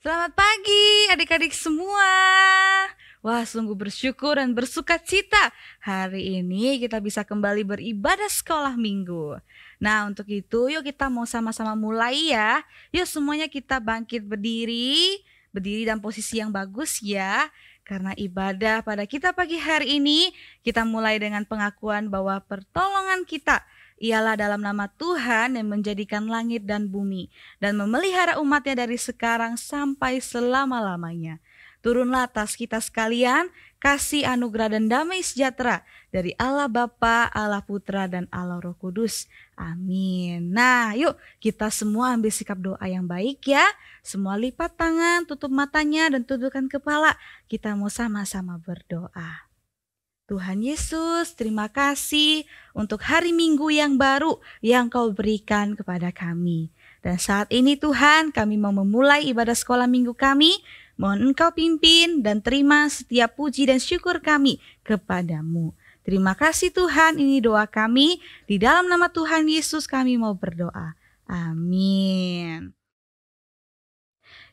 Selamat pagi adik-adik semua. Wah, sungguh bersyukur dan bersuka cita. Hari ini kita bisa kembali beribadah sekolah minggu. Nah, untuk itu yuk kita mau sama-sama mulai ya. Yuk semuanya kita bangkit berdiri dalam posisi yang bagus ya. Karena ibadah pada kita pagi hari ini, kita mulai dengan pengakuan bahwa pertolongan kita ialah dalam nama Tuhan yang menjadikan langit dan bumi dan memelihara umatnya dari sekarang sampai selama-lamanya. Turunlah atas kita sekalian kasih anugerah dan damai sejahtera dari Allah Bapa, Allah Putra, dan Allah Roh Kudus. Amin. Nah, yuk kita semua ambil sikap doa yang baik ya. Semua lipat tangan, tutup matanya, dan tundukkan kepala. Kita mau sama-sama berdoa. Tuhan Yesus, terima kasih untuk hari Minggu yang baru yang Kau berikan kepada kami. Dan saat ini Tuhan, kami mau memulai ibadah sekolah minggu kami. Mohon Engkau pimpin dan terima setiap puji dan syukur kami kepadamu. Terima kasih Tuhan, ini doa kami. Di dalam nama Tuhan Yesus kami mau berdoa. Amin.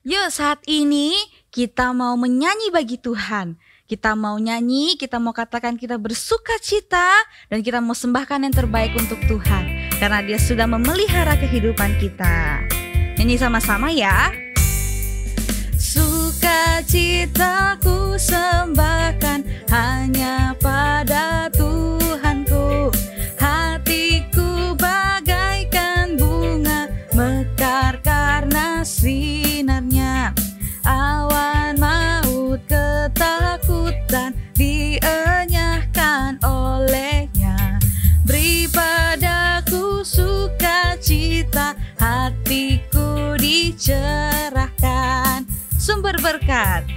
Yuk saat ini kita mau menyanyi bagi Tuhan. Kita mau nyanyi, kita mau katakan kita bersuka cita, dan kita mau sembahkan yang terbaik untuk Tuhan. Karena Dia sudah memelihara kehidupan kita. Nyanyi sama-sama ya. Sukacitaku sembahkan hanya pada Tuhanku. Hatiku bagaikan bunga mekar karena sinarnya. Awan maut ketakutan dienyahkan olehnya. Beri padaku sukacita, hatiku dicerahkan. Sumber berkat,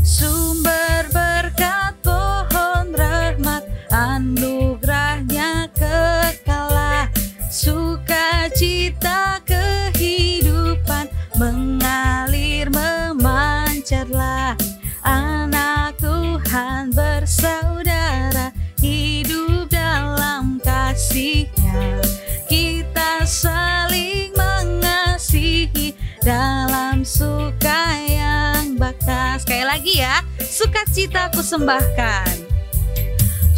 sumber berkat, pohon rahmat, anugerahnya kekalah. Sukacita kehidupan mengalir memancarlah. Anak Tuhan bersaudara, hidup dalam kasih-Nya. Kita saling mengasihi dalam suka yang bakas. Sekali lagi ya, sukacitaku sembahkan.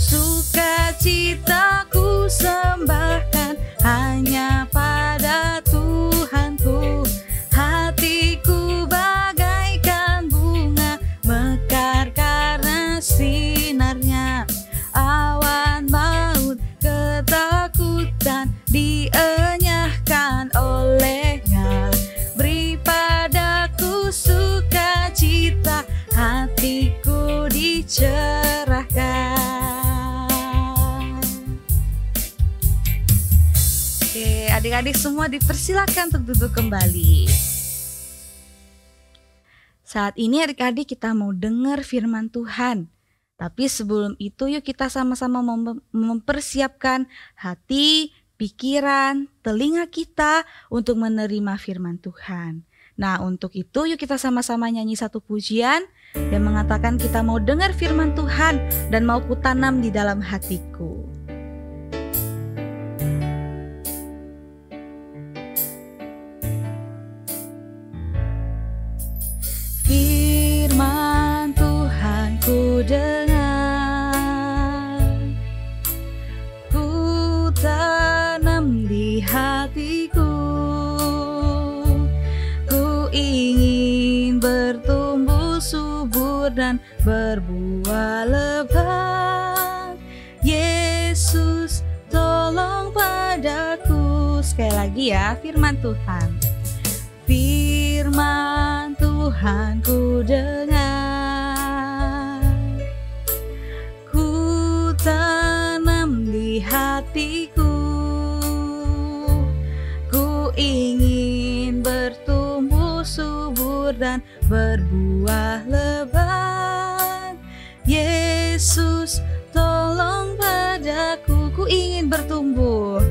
Sukacitaku sembahkan hanya pada Tuhanku. Hatiku bagaikan bunga mekar karena sinarnya. Awan maut ketakutan dienyahkan olehnya. Beri padaku sukacita, hatiku dicerahkan. Oke, adik-adik semua dipersilakan untuk duduk kembali. Saat ini adik-adik kita mau dengar firman Tuhan. Tapi sebelum itu yuk kita sama-sama mempersiapkan hati, pikiran, telinga kita untuk menerima firman Tuhan. Nah, untuk itu yuk kita sama-sama nyanyi satu pujian yang mengatakan kita mau dengar firman Tuhan dan mau kutanam di dalam hatiku. Firman Tuhan ku dengar, ku tanam di hatiku. Ku ingin bertumbuh subur dan berbuah lebat. Yesus tolong padaku. Sekali lagi ya, firman Tuhan. Firman Tuhan ku dengar, ku tanam di hatiku. Ku ingin bertumbuh subur dan berbuah lebat. Yesus tolong padaku. Ku ingin bertumbuh,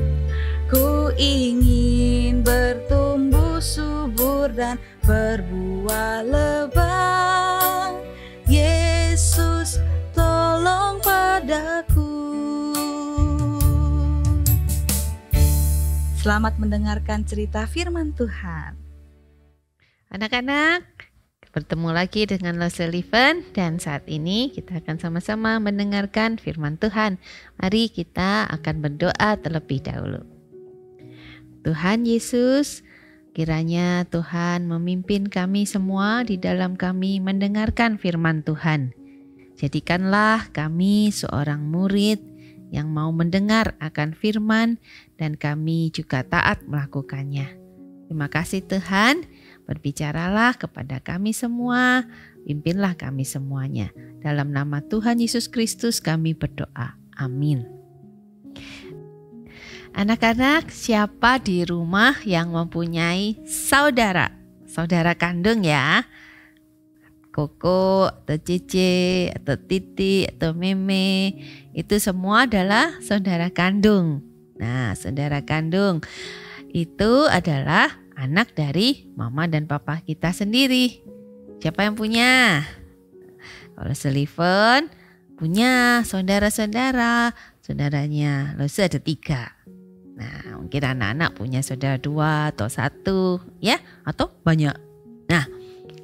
ku ingin bertumbuh subur dan berbuah lebat. Yesus tolong padaku. Selamat mendengarkan cerita firman Tuhan. Anak-anak, bertemu lagi dengan Lose Liven dan saat ini kita akan sama-sama mendengarkan firman Tuhan. Mari kita akan berdoa terlebih dahulu. Tuhan Yesus, kiranya Tuhan memimpin kami semua di dalam kami mendengarkan firman Tuhan. Jadikanlah kami seorang murid yang mau mendengar akan firman dan kami juga taat melakukannya. Terima kasih Tuhan. Berbicaralah kepada kami semua, pimpinlah kami semuanya. Dalam nama Tuhan Yesus Kristus kami berdoa. Amin. Anak-anak, siapa di rumah yang mempunyai saudara? Saudara kandung ya. Koko, atau Cici, atau Titi, atau Meme. Itu semua adalah saudara kandung. Nah, saudara kandung itu adalah anak dari mama dan papa kita sendiri. Siapa yang punya? Kalau Liven punya saudara-saudara. Saudaranya Lose ada 3. Nah, mungkin anak-anak punya saudara 2 atau 1 ya, atau banyak. Nah,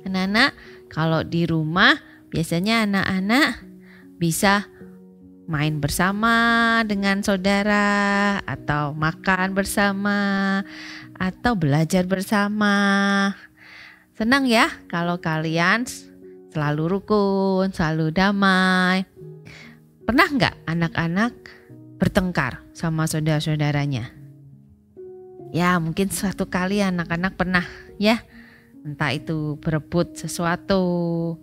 anak-anak kalau di rumah biasanya anak-anak bisa main bersama dengan saudara atau makan bersama atau belajar bersama. Senang ya kalau kalian selalu rukun, selalu damai. Pernah nggak anak-anak bertengkar sama saudara-saudaranya? Ya mungkin suatu kali anak-anak pernah ya. Entah itu berebut sesuatu,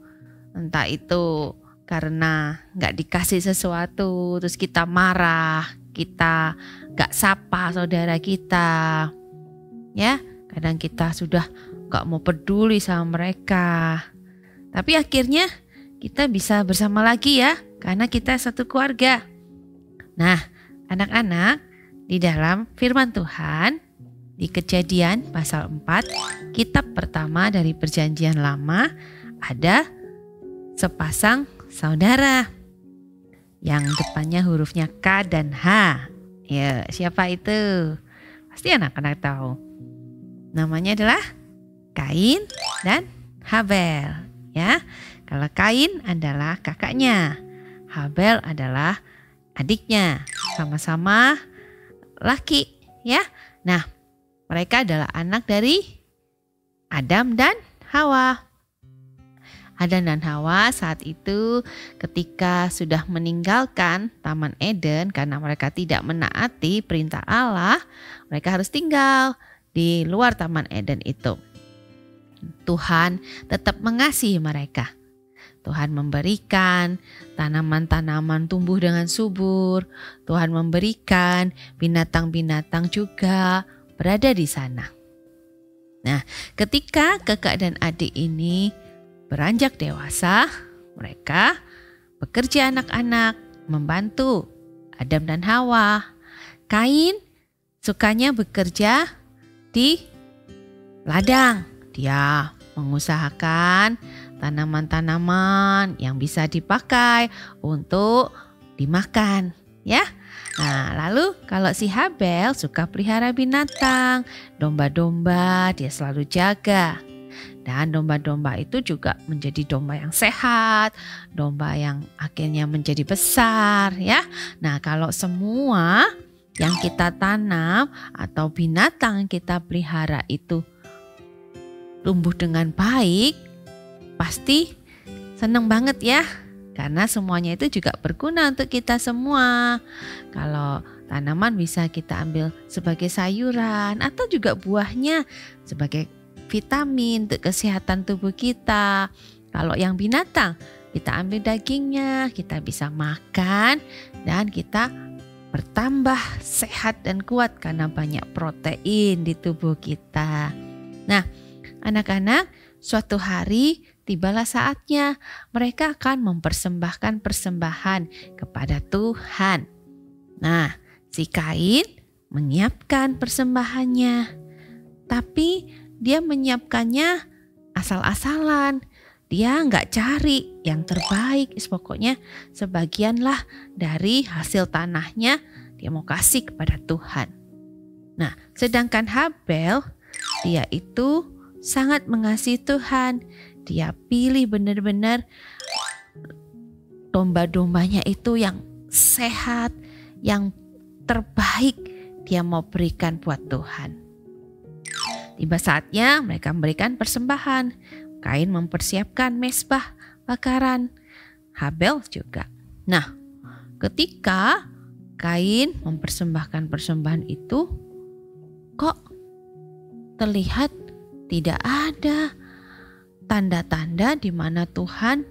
entah itu karena nggak dikasih sesuatu, terus kita marah, kita nggak sapa saudara kita. Ya, kadang kita sudah gak mau peduli sama mereka. Tapi akhirnya kita bisa bersama lagi ya, karena kita satu keluarga. Nah, anak-anak, di dalam firman Tuhan, di Kejadian pasal 4, kitab pertama dari Perjanjian Lama, ada sepasang saudara yang depannya hurufnya K dan H. Ya, siapa itu? Pasti anak-anak tahu. Namanya adalah Kain dan Habel, ya. Kalau Kain adalah kakaknya, Habel adalah adiknya, sama-sama laki, ya. Nah, mereka adalah anak dari Adam dan Hawa. Adam dan Hawa saat itu ketika sudah meninggalkan Taman Eden karena mereka tidak menaati perintah Allah, mereka harus tinggal di luar Taman Eden itu. Tuhan tetap mengasihi mereka. Tuhan memberikan tanaman-tanaman tumbuh dengan subur. Tuhan memberikan binatang-binatang juga berada di sana. Nah, ketika kakak dan adik ini beranjak dewasa, mereka bekerja anak-anak membantu Adam dan Hawa. Kain sukanya bekerja di ladang. Dia mengusahakan tanaman-tanaman yang bisa dipakai untuk dimakan, ya. Nah, lalu kalau si Habel suka pelihara binatang, domba-domba dia selalu jaga. Dan domba-domba itu juga menjadi domba yang sehat, domba yang akhirnya menjadi besar, ya. Nah, kalau semua yang kita tanam atau binatang yang kita pelihara itu tumbuh dengan baik, pasti senang banget ya. Karena semuanya itu juga berguna untuk kita semua. Kalau tanaman bisa kita ambil sebagai sayuran atau juga buahnya sebagai vitamin untuk kesehatan tubuh kita. Kalau yang binatang, kita ambil dagingnya, kita bisa makan dan kita bertambah sehat dan kuat karena banyak protein di tubuh kita. Nah, anak-anak, suatu hari tibalah saatnya mereka akan mempersembahkan persembahan kepada Tuhan. Nah, si Kain menyiapkan persembahannya, tapi dia menyiapkannya asal-asalan. Dia nggak cari yang terbaik, pokoknya sebagianlah dari hasil tanahnya dia mau kasih kepada Tuhan. Nah, sedangkan Habel dia itu sangat mengasihi Tuhan. Dia pilih benar-benar domba-dombanya itu yang sehat, yang terbaik dia mau berikan buat Tuhan. Tiba saatnya mereka memberikan persembahan. Kain mempersiapkan mezbah bakaran, Habel juga. Nah, ketika Kain mempersembahkan persembahan itu, kok terlihat tidak ada tanda-tanda di mana Tuhan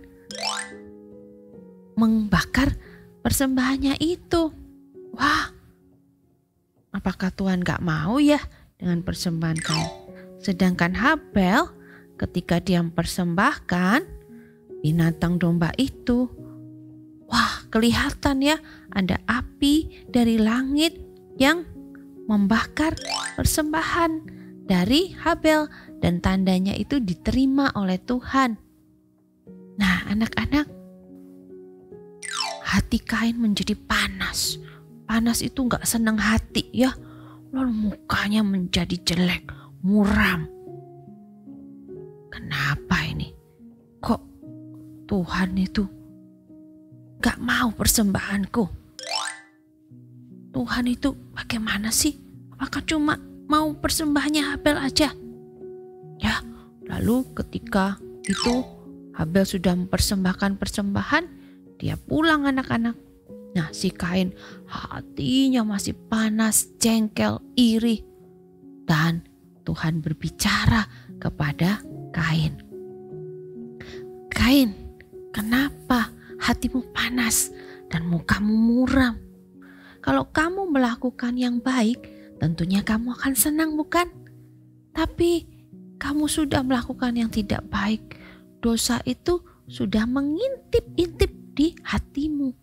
membakar persembahannya itu. Wah, apakah Tuhan gak mau ya dengan persembahan Kain? Sedangkan Habel ketika dia mempersembahkan binatang domba itu, wah kelihatan ya ada api dari langit yang membakar persembahan dari Habel dan tandanya itu diterima oleh Tuhan. Nah anak-anak, hati Kain menjadi panas. Panas itu gak senang hati ya. Lalu mukanya menjadi jelek, muram. Kenapa ini? Kok Tuhan itu gak mau persembahanku? Tuhan itu bagaimana sih? Apakah cuma mau persembahannya Habel aja? Ya, lalu ketika itu Habel sudah mempersembahkan persembahan, dia pulang anak-anak. Nah, si Kain hatinya masih panas, jengkel, iri. Dan Tuhan berbicara kepada Kain. Kain, kenapa hatimu panas dan mukamu muram? Kalau kamu melakukan yang baik, tentunya kamu akan senang, bukan? Tapi kamu sudah melakukan yang tidak baik. Dosa itu sudah mengintip-intip di hatimu.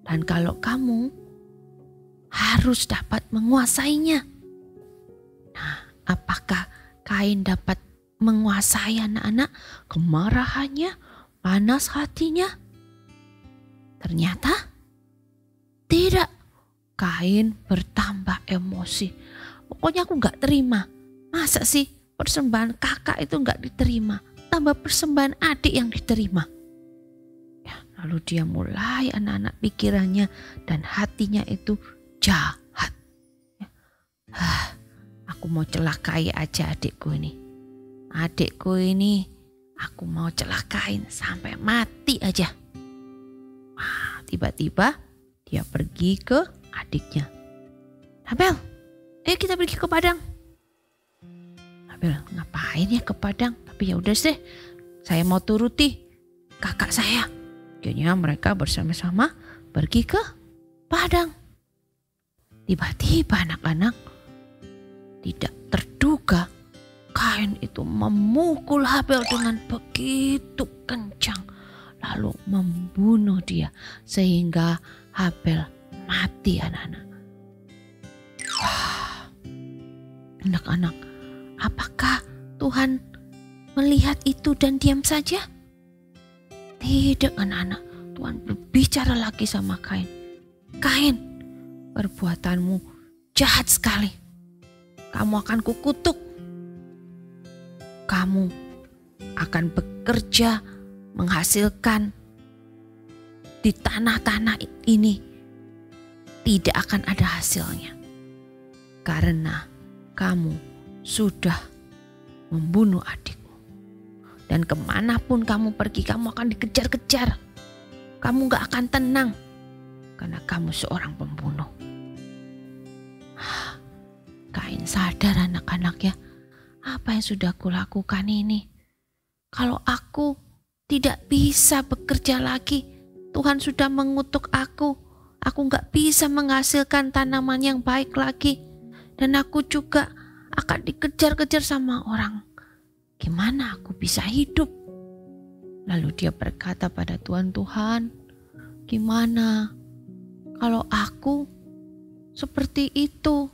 Dan kalau kamu harus dapat menguasainya. Nah, apakah Kain dapat menguasai anak-anak kemarahannya, panas hatinya? Ternyata tidak. Kain bertambah emosi. Pokoknya aku gak terima. Masa sih persembahan kakak itu gak diterima? Tambah persembahan adik yang diterima. Ya, lalu dia mulai anak-anak pikirannya dan hatinya itu jahat. Ya. Aku mau celakai aja adikku ini. Adikku ini aku mau celakain sampai mati aja. Wah, tiba-tiba dia pergi ke adiknya. Habel, ayo kita pergi ke padang. Habel, ngapain ya ke padang? Tapi ya udah deh, saya mau turuti kakak saya. Akhirnya mereka bersama-sama pergi ke padang. Tiba-tiba anak-anak, tidak terduga Kain itu memukul Habel dengan begitu kencang, lalu membunuh dia sehingga Habel mati anak-anak. Wah, anak-anak, apakah Tuhan melihat itu dan diam saja? Tidak anak-anak, Tuhan berbicara lagi sama Kain. Kain, perbuatanmu jahat sekali. Kamu akan kukutuk. Kamu akan bekerja menghasilkan di tanah-tanah ini tidak akan ada hasilnya. Karena kamu sudah membunuh adikmu. Dan kemanapun kamu pergi, kamu akan dikejar-kejar. Kamu gak akan tenang karena kamu seorang pembunuh. Kain sadar anak-anak ya, apa yang sudah kulakukan ini? Kalau aku tidak bisa bekerja lagi, Tuhan sudah mengutuk aku. Aku gak bisa menghasilkan tanaman yang baik lagi. Dan aku juga akan dikejar-kejar sama orang. Gimana aku bisa hidup? Lalu dia berkata pada Tuhan, Tuhan, gimana kalau aku seperti itu?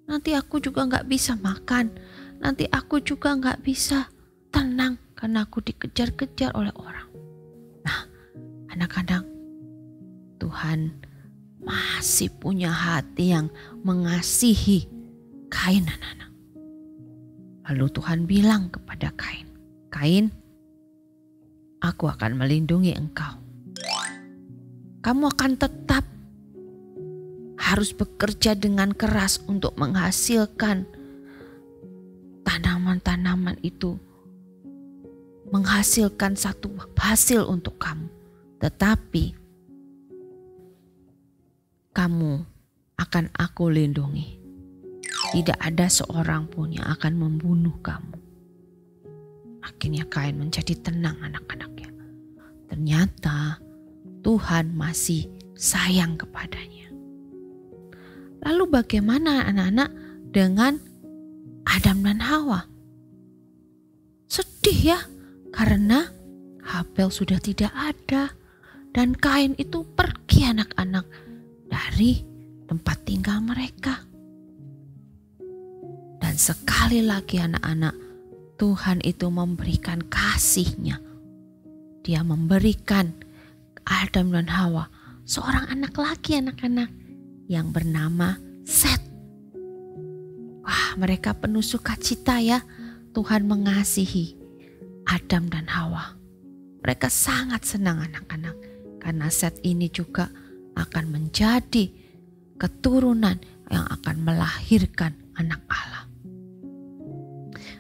Nanti aku juga gak bisa makan. Nanti aku juga gak bisa tenang karena aku dikejar-kejar oleh orang. Nah, anak-anak, Tuhan masih punya hati yang mengasihi Kain anak-anak. Lalu Tuhan bilang kepada Kain, "Kain, aku akan melindungi engkau. Kamu akan tetap harus bekerja dengan keras untuk menghasilkan tanaman-tanaman itu, menghasilkan satu hasil untuk kamu. Tetapi kamu akan aku lindungi. Tidak ada seorang pun yang akan membunuh kamu." Akhirnya Kain menjadi tenang anak-anaknya. Ternyata Tuhan masih sayang kepadanya. Lalu bagaimana anak-anak dengan Adam dan Hawa? Sedih ya, karena Habel sudah tidak ada dan Kain itu pergi anak-anak dari tempat tinggal mereka. Dan sekali lagi anak-anak, Tuhan itu memberikan kasih-Nya. Dia memberikan Adam dan Hawa seorang anak lagi anak-anak yang bernama Set. Wah, mereka penuh sukacita ya. Tuhan mengasihi Adam dan Hawa. Mereka sangat senang anak-anak karena Set ini juga akan menjadi keturunan yang akan melahirkan anak Allah.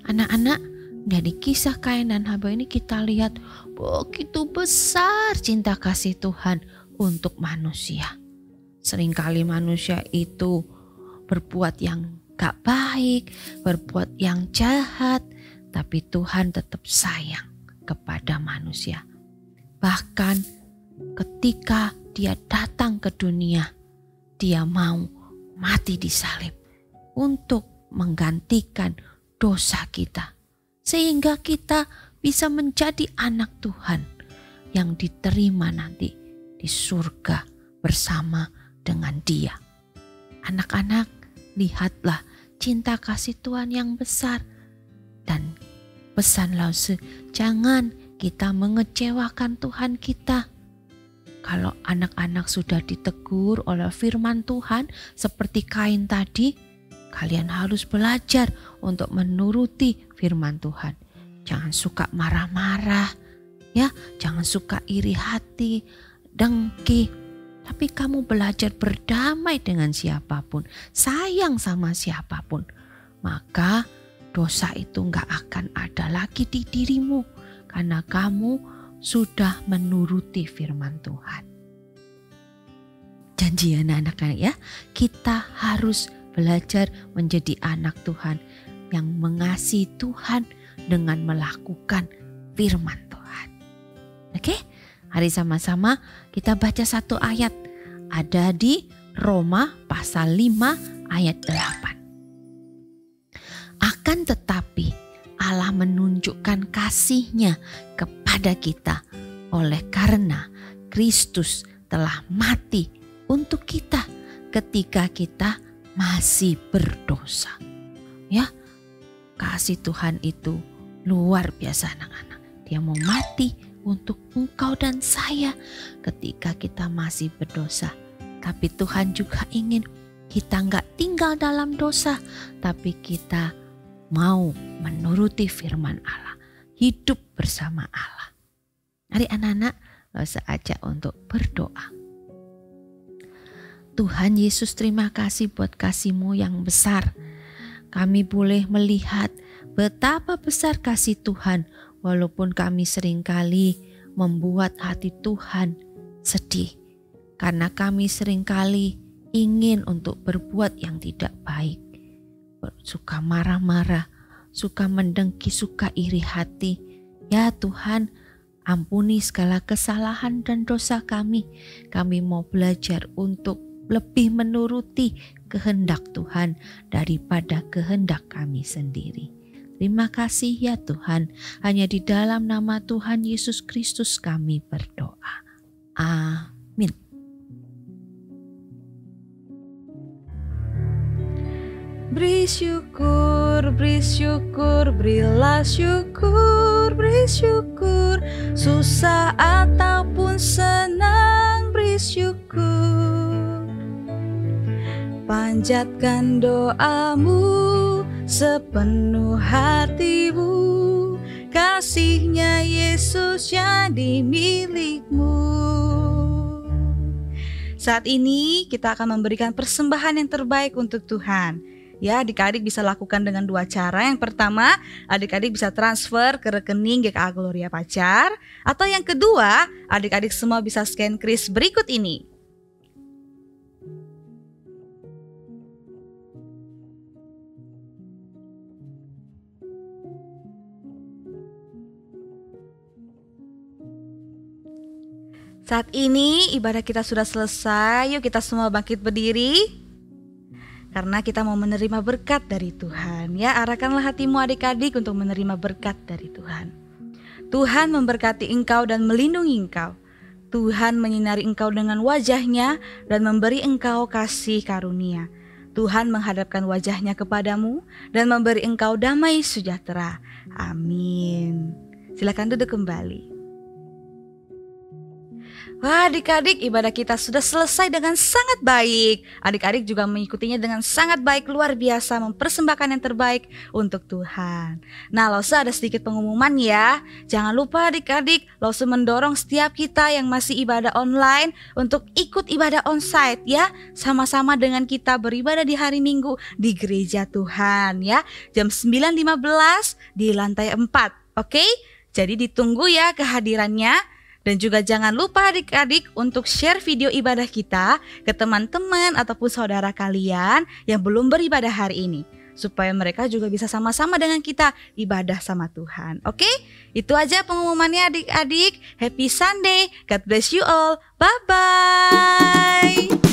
Anak-anak, dari kisah Kain dan Habel ini kita lihat begitu besar cinta kasih Tuhan untuk manusia. Seringkali manusia itu berbuat yang gak baik, berbuat yang jahat, tapi Tuhan tetap sayang kepada manusia. Bahkan ketika Dia datang ke dunia, Dia mau mati di salib untuk menggantikan dosa kita, sehingga kita bisa menjadi anak Tuhan yang diterima nanti di surga bersama dengan Dia. Anak-anak, lihatlah cinta kasih Tuhan yang besar. Dan pesan Lause, jangan kita mengecewakan Tuhan kita. Kalau anak-anak sudah ditegur oleh firman Tuhan seperti Kain tadi, kalian harus belajar untuk menuruti firman Tuhan. Jangan suka marah-marah, ya, jangan suka iri hati, dengki. Tapi kamu belajar berdamai dengan siapapun, sayang sama siapapun. Maka dosa itu gak akan ada lagi di dirimu karena kamu sudah menuruti firman Tuhan. Janji anak-anak ya, kita harus belajar menjadi anak Tuhan yang mengasihi Tuhan dengan melakukan firman Tuhan. Oke, hari sama-sama kita baca satu ayat. Ada di Roma pasal 5 ayat 8. Akan tetapi Allah menunjukkan kasih-Nya kepada kita oleh karena Kristus telah mati untuk kita ketika kita masih berdosa. Ya, kasih Tuhan itu luar biasa anak-anak. Dia mau mati untuk engkau dan saya ketika kita masih berdosa. Tapi Tuhan juga ingin kita gak tinggal dalam dosa, tapi kita mau menuruti firman Allah, hidup bersama Allah. Mari anak-anak, Lause ajak untuk berdoa. Tuhan Yesus, terima kasih buat kasih-Mu yang besar. Kami boleh melihat betapa besar kasih Tuhan, walaupun kami seringkali membuat hati Tuhan sedih. Karena kami seringkali ingin untuk berbuat yang tidak baik. Suka marah-marah, suka mendengki, suka iri hati. Ya Tuhan, ampuni segala kesalahan dan dosa kami. Kami mau belajar untuk lebih menuruti kehendak Tuhan daripada kehendak kami sendiri. Terima kasih ya Tuhan, hanya di dalam nama Tuhan Yesus Kristus kami berdoa. Amin. Beri syukur, berilah syukur, beri syukur. Susah ataupun senang, beri syukur. Panjatkan doamu sepenuh hatimu. Kasih-Nya Yesus jadi milikmu. Saat ini kita akan memberikan persembahan yang terbaik untuk Tuhan. Ya, adik-adik bisa lakukan dengan dua cara. Yang pertama, adik-adik bisa transfer ke rekening GKA Gloria Pacar. Atau yang kedua, adik-adik semua bisa scan kris berikut ini. Saat ini ibadah kita sudah selesai. Yuk kita semua bangkit berdiri. Karena kita mau menerima berkat dari Tuhan. Ya, arahkanlah hatimu adik-adik untuk menerima berkat dari Tuhan. Tuhan memberkati engkau dan melindungi engkau. Tuhan menyinari engkau dengan wajah-Nya dan memberi engkau kasih karunia. Tuhan menghadapkan wajah-Nya kepadamu dan memberi engkau damai sejahtera. Amin. Silakan duduk kembali. Wah, adik-adik, ibadah kita sudah selesai dengan sangat baik. Adik-adik juga mengikutinya dengan sangat baik, luar biasa, mempersembahkan yang terbaik untuk Tuhan. Nah, Lause ada sedikit pengumuman ya. Jangan lupa adik-adik, Lause mendorong setiap kita yang masih ibadah online untuk ikut ibadah onsite ya. Sama-sama dengan kita beribadah di hari Minggu di gereja Tuhan ya. Jam 9.15 di lantai 4, oke? Jadi ditunggu ya kehadirannya. Dan juga jangan lupa adik-adik untuk share video ibadah kita ke teman-teman ataupun saudara kalian yang belum beribadah hari ini. Supaya mereka juga bisa sama-sama dengan kita ibadah sama Tuhan. Oke? Itu aja pengumumannya adik-adik. Happy Sunday. God bless you all. Bye-bye.